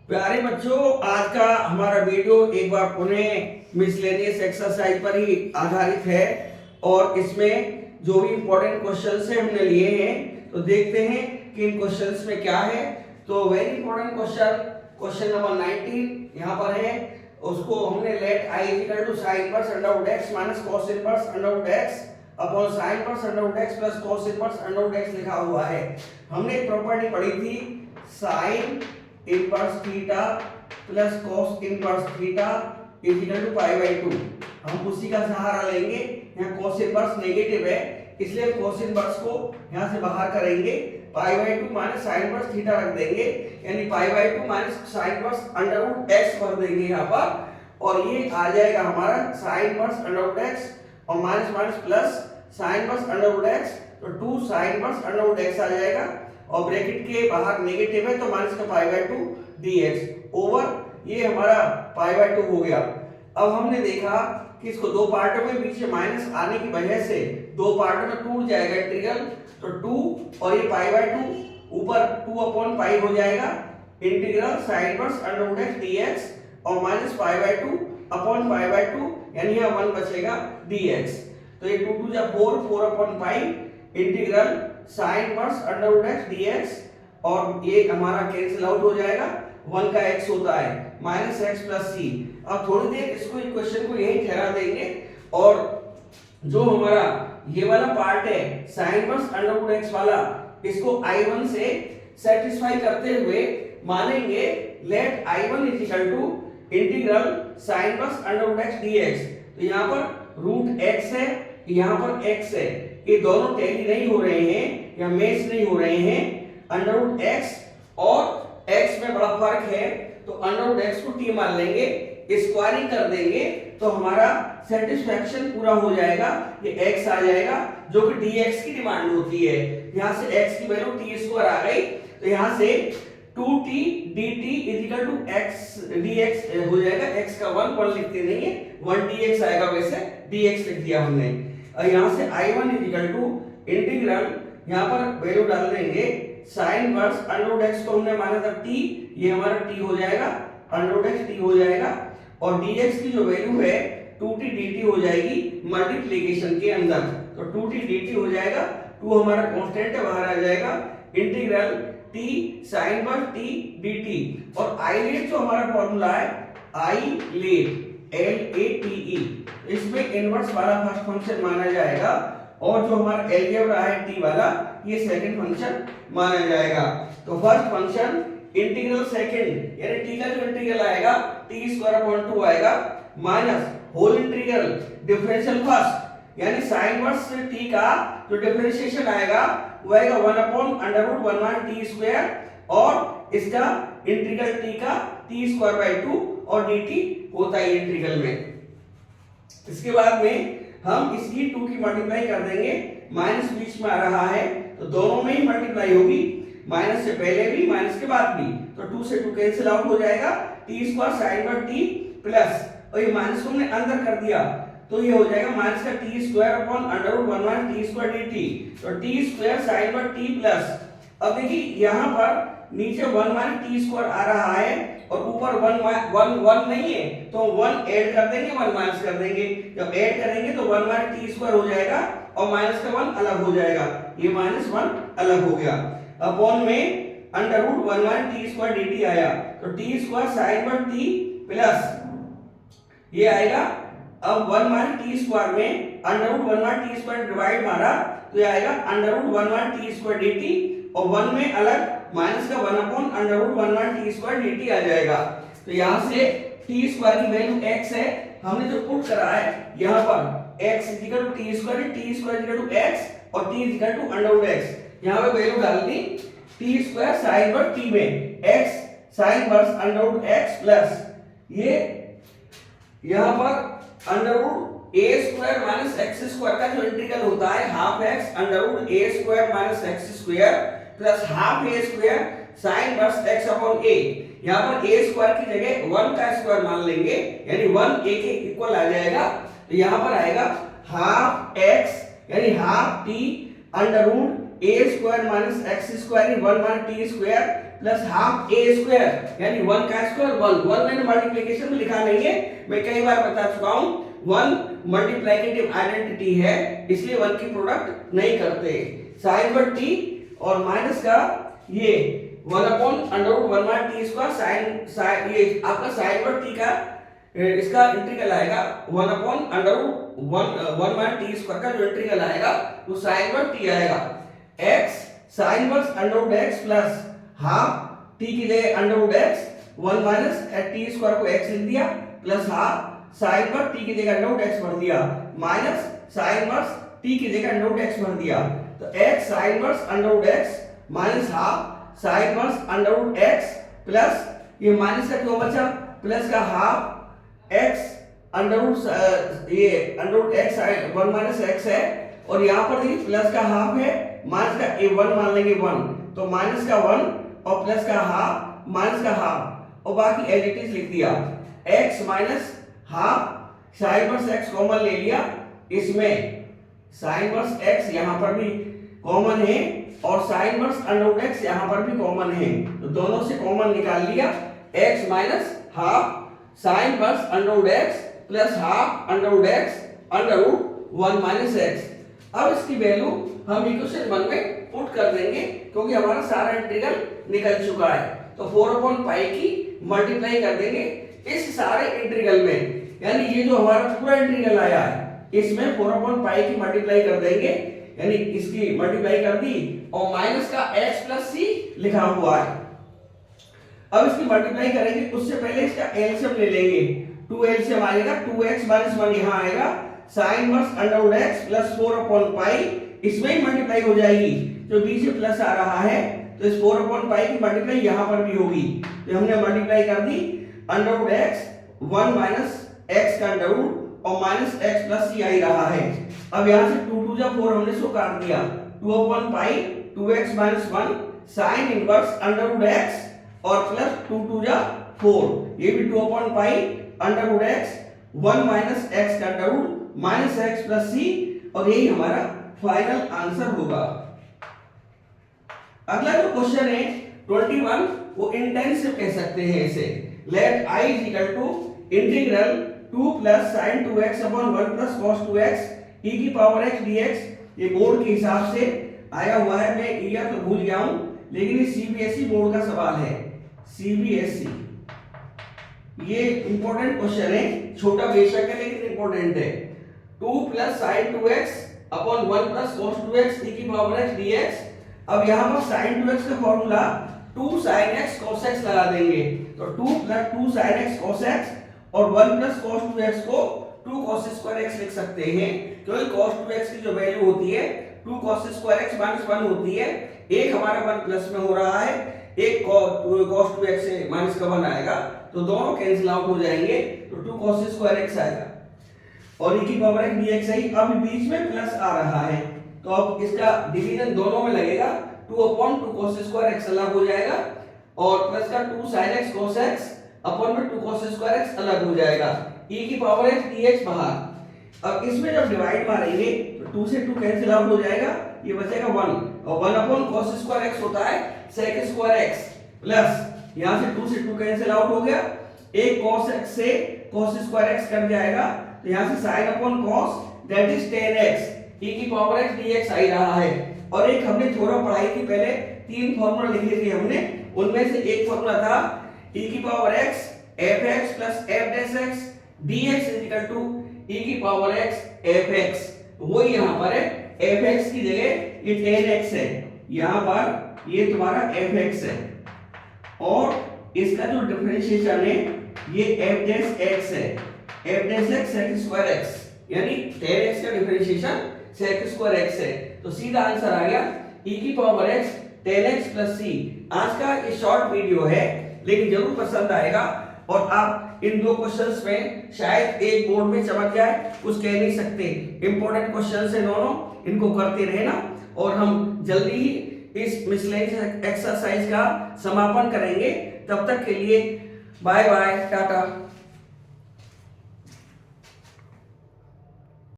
प्यारे बच्चों, आज का हमारा वीडियो एक बार पुनः मिसलेनियस एक्सरसाइज पर ही आधारित है और इसमें जो भी इंपॉर्टेंट क्वेश्चंस हैं हमने लिए हैं, तो देखते हैं कि इन क्वेश्चंस में क्या है। तो वेरी इंपॉर्टेंट क्वेश्चन नंबर 19 यहाँ पर है। उसको हमने let I equal to sin inverse under root x minus cos inverse under root x upon sin inverse under root x plus cos inverse under root x लिखा हुआ है। हमने एक प्रॉपर्टी पढ़ी थी sin inverse theta plus cos inverse theta is equal to pi by 2। हम उसी का सहारा लेंगे। यहाँ cos इनवर्स नेगेटिव है, इसलिए cos इनवर्स को यहाँ से बाहर करेंगे, pi by 2 minus sin inverse theta रख देंगे, यानी pi by 2 minus sin inverse under root x भर देंगे यहाँ पर, और ये आ जाएगा हमारा sin inverse under root x और minus minus plus sin inverse under root x, तो 2 sin inverse under root x आ जाएगा और ब्रैकेट के बाहर नेगेटिव है तो माइनस का पाई बाई 2 dx ओवर ये हमारा पाई बाई 2 हो गया। अब हमने देखा कि इसको दो पार्टों में बीच में माइनस आने की वजह से दो पार्टों में टूट जाएगा इंटीग्रल, तो 2 और ये पाई बाई 2 ऊपर 2 अपॉन पाई हो जाएगा integral sin inverse under root x dx और minus pi by 2 upon pi by 2, यानी यहाँ 1 बचेगा dx। तो ये 2 2 जा 4, 4 upon pi integral sin inverse under root x dx और ये हमारा कैंसिल आउट हो जाएगा, 1 का x होता है माइनस एक्स प्लस सी। अब थोड़ी देर इसको इक्वेशन को यही ठहरा देंगे और जो हमारा ये वाला पार्ट है sin inverse under root x वाला, इसको I1 से सेटिस्फाई करते हुए मानेंगे let I1 is equal to integral sin inverse under root x dx। तो यहाँ पर रूट x है, यहाँ पर x है, ये दोनों टैली नहीं हो रहे हैं या मैच नहीं हो रहे हैं। अंडर रूट x और x में बड़ा फर्क है, तो अंडर रूट x को t मान लेंगे, स्क्वायरिंग कर देंगे तो हमारा सेटिस्फैक्शन पूरा हो जाएगा। ये x आ जाएगा जो कि dx की डिमांड होती है। यहाँ से x की वैल्यू t स्क्वायर आ गई, तो यहाँ से 2t dt is equal to x dx हो जाएगा। x का 1 लिखते नहीं है, 1 dx आएगा, वैसे dx लिख दिया हमने। और यहाँ से I1 is equal to integral, यहाँ पर वैल्यू डाल देंगे sin inverse under root x को हमने माना था t, ये हमारा t हो जाएगा, अंडर रूट x t हो जाएगा और dx की जो वैल्यू है 2t dt हो जाएगी मल्टीप्लिकेशन के अंदर, तो 2t dt हो जाएगा, 2 हमारा कांस्टेंट है बाहर आ जाएगा, integral t sin inverse t dt। और I लेट जो हमारा फॉर्मूला है I लेट LATE, इसमें इनवर्स वाला फर्स्ट फंक्शन माना जाएगा और जो हमारा अलजेब्रा है t वाला, ये सेकंड फंक्शन माना जाएगा। तो फर्स्ट फंक्शन इंटीग्रल सेकंड, यानी t का जो इंटीग्रल आएगा t स्क्वायर अपॉन 2 आएगा minus whole integral differential first, यानी sin इनवर्स t का जो डिफरेंशिएशन आएगा वो आएगा 1 upon under root 1 minus t square और इसका इंटीग्रल t का t स्क्वायर बाय 2 और dt होता है इंटीग्रल में। इसके बाद में हम इसकी 2 की मल्टीप्लाई कर देंगे, माइनस बीच में आ रहा है तो दोनों में ही मल्टीप्लाई होगी, माइनस से पहले भी माइनस के बाद भी, तो 2 से 2 कैंसिल आउट हो जाएगा, t square sin inverse t plus, और ये माइनस को हमने अंदर कर दिया तो ये हो जाएगा माइनस का t square upon under root 1 minus t square dt, तो t square sin inverse t plus. अब देखिए यहाँ पर नीचे 1 माइनस t स्क्वायर आ रहा है और ऊपर 1 नहीं है, तो 1 ऐड कर देंगे, 1 माइनस कर देंगे, जब ऐड करेंगे तो 1 माइनस t स्क्वायर हो जाएगा और माइनस का 1 अलग हो जाएगा, ये माइनस 1 अलग हो गया, अपॉन में under root 1 minus t square dt आया, तो t square sin inverse t plus ये आएगा। अब 1 माइनस t स्क्वायर में under root 1 minus t square divide मारा तो ये आएगा under root 1 minus t square dt और 1 में अलग माइनस का 1 upon under root 1 minus t square dt आ जाएगा। तो यहाँ से t स्क्वायर की वैल्यू x है, हमने जो पुट करा है यहाँ पर x is equal to t square is equal to x और t is equal to under root x, यहाँ पे वैल्यू डाल दी t square sin inverse t में x sin inverse under root x plus ये यहाँ पर under root a square minus x square का जो इंटीग्रल होता है half x under root a square minus x square plus half a square sin inverse x upon a। यहाँ पर a square की जगह 1 का स्क्वायर मान लेंगे, यानी 1 a के इक्वल आ जाएगा, तो यहाँ पर आएगा हाफ x यानी half t under root a square minus x square 1 minus t square plus half A square, यानी 1 का स्क्वायर 1 मैंने मल्टीप्लिकेशन में लिखा नहीं है, मैं कई बार बता चुका हूं 1 मल्टीप्लिकेटिव आइडेंटिटी है, इसलिए 1 की प्रोडक्ट नहीं करते। साइन वर्ड टी और माइनस का ये 1/√1 t स्क्वायर साइन ये आपका साइन वर्ड टी का इसका इंटीग्रल आएगा 1/√1 t स्क्वायर का जो इंटीग्रल आएगा वो साइन वर्ड टी आएगा। x sine word √x plus half t की जगह √x 1 माइनस t स्क्वायर को x लिख दिया plus half sine word t की जगह √x भर दिया माइनस साइन वर्ड t की जगह √x भर दिया। तो x sine word √x minus half sine word √x plus ये माइनस का क्यों बचा प्लस का हाफ x ये √x 1 माइनस x है और यहाँ पर देखिए प्लस का हाफ है माइनस का a 1 मान लेंगे 1, तो माइनस का 1 और प्लस का हाफ माइनस का हाफ और बाकी एज इट इज लिख दिया। x minus half sine verse x common ले लिया, इसमें साइन वर्स x यहाँ पर भी कॉमन है और साइन वर्स √x यहाँ पर भी कॉमन है, तो दोनों से कॉमन निकाल लिया। x minus half sine verse √x plus half √x √1 minus x। अब इसकी वैल्यू हम इक्वेशन 1 में पुट कर देंगे क्योंकि हमारा सारा इंटीग्रल निकल चुका है, तो 4/π की मल्टीप्लाई कर देंगे इस सारे इंटीग्रल में, यानी ये जो हमारा पूरा इंटीग्रल आया है इसमें 4/π की मल्टीप्लाई कर देंगे, यानी इसकी मल्टीप्लाई कर दी और माइनस का x प्लस c लिखा हुआ है। अब इसकी मल्टीप्लाई करेंगे उससे पहले इसका एलसीएम ले लेंगे, 2 एलसीएम आएगा 2x माइनस 1 यहाँ आएगा साइन वर्स √x प्लस 4/π इसमें ही मल्टीप्लाई हो जाएगी, जो बीच में प्लस आ रहा है तो इस 4/π की मल्टीप्लाई यहाँ पर भी होगी, तो हमने मल्टीप्लाई कर दी √x 1 माइनस x का अंडररूट और माइनस x प्लस c आई रहा है। अब यहाँ से 2 2 जा 4 हमने इसको काट दिया, 2/π 2x minus 1 sine inverse √x और प्लस 2 2 जा 4, ये भी 2/π √x 1 माइनस x का under root minus x plus c, और यही हमारा फाइनल आंसर होगा। अगला जो क्वेश्चन है 21, वो इंटेंसिव कह सकते हैं इसे। Let i is equal to integral 2 plus sin 2x upon 1 plus cos 2x e की पावर x dx, ये बोर्ड के हिसाब से आया हुआ है, मैं ईयर तो भूल गया हूं लेकिन ये सीबीएसई बोर्ड का सवाल है, सीबीएसई। ये इंपॉर्टेंट क्वेश्चन है, छोटा बेशक है लेकिन इंपॉर्टेंट है। 2 plus sin 2x upon 1 plus cos 2x e की पावर x dx। अब यहाँ पर sin 2x का formula 2 sin x cos x लगा देंगे, तो 2 plus 2 sin x cos x और 1 प्लस cos 2x को 2 cos स्क्वायर x लिख सकते हैं, क्योंकि cos 2x की जो वैल्यू होती है 2 cos स्क्वायर x माइनस 1 होती है, एक हमारा 1 प्लस में हो रहा है, एक cos 2x से माइनस का 1 आएगा, तो दोनों कैंसिल आउट हो जाएंगे, तो 2 cos स्क्वायर x आएगा और e की पावर x dx आई। अब बीच में प्लस आ रहा है, तो अब इसका डिवीजन दोनों में लगेगा, 2/2 cos स्क्वायर x अलग हो जाएगा और प्लस का 2 sin x cos x upon में 2 cos स्क्वायर x अलग हो जाएगा, e की पावर x dx बाहर। अब इसमें जब डिवाइड मारेंगे तो 2 से 2 कैंसिल आउट हो जाएगा, ये बचेगा 1 और 1 cos स्क्वायर x होता है sec स्क्वायर x प्लस यहाँ से 2 से 2 कैंसिल आउट हो गया, एक cos x से cos स्क्वायर x कट जाएगा, तो यहाँ से sin upon cos that is tan x e की पावर x dx आई रहा है। और एक हमने थोड़ा पढ़ाई थी पहले, 3 फॉर्मूला लिखे थे हमने, उनमें से एक फॉर्मूला था e की power x fx plus f dash x dx is equal to e की पावर x fx, वही यहाँ पर है, fx की जगह ये tan x है, यहाँ पर ये तुम्हारा fx है और इसका जो डिफरेंशिएशन है ये f डैश x है, f dash x sec square x, यानी tan x का डिफरेंशिएशन sec स्क्वायर x है, तो सीधा आंसर आ गया e की power x tan x plus c। आज का ये शॉर्ट वीडियो है लेकिन जरूर पसंद आएगा और आप इन 2 क्वेश्चंस में शायद एक बोर्ड में चमक जाए, कुछ कह नहीं सकते, इंपॉर्टेंट क्वेश्चंस है दोनों, इनको करते रहना और हम जल्दी ही इस मिसलेनियस एक्सरसाइज का समापन करेंगे। तब तक के लिए बाय बाय, टाटा।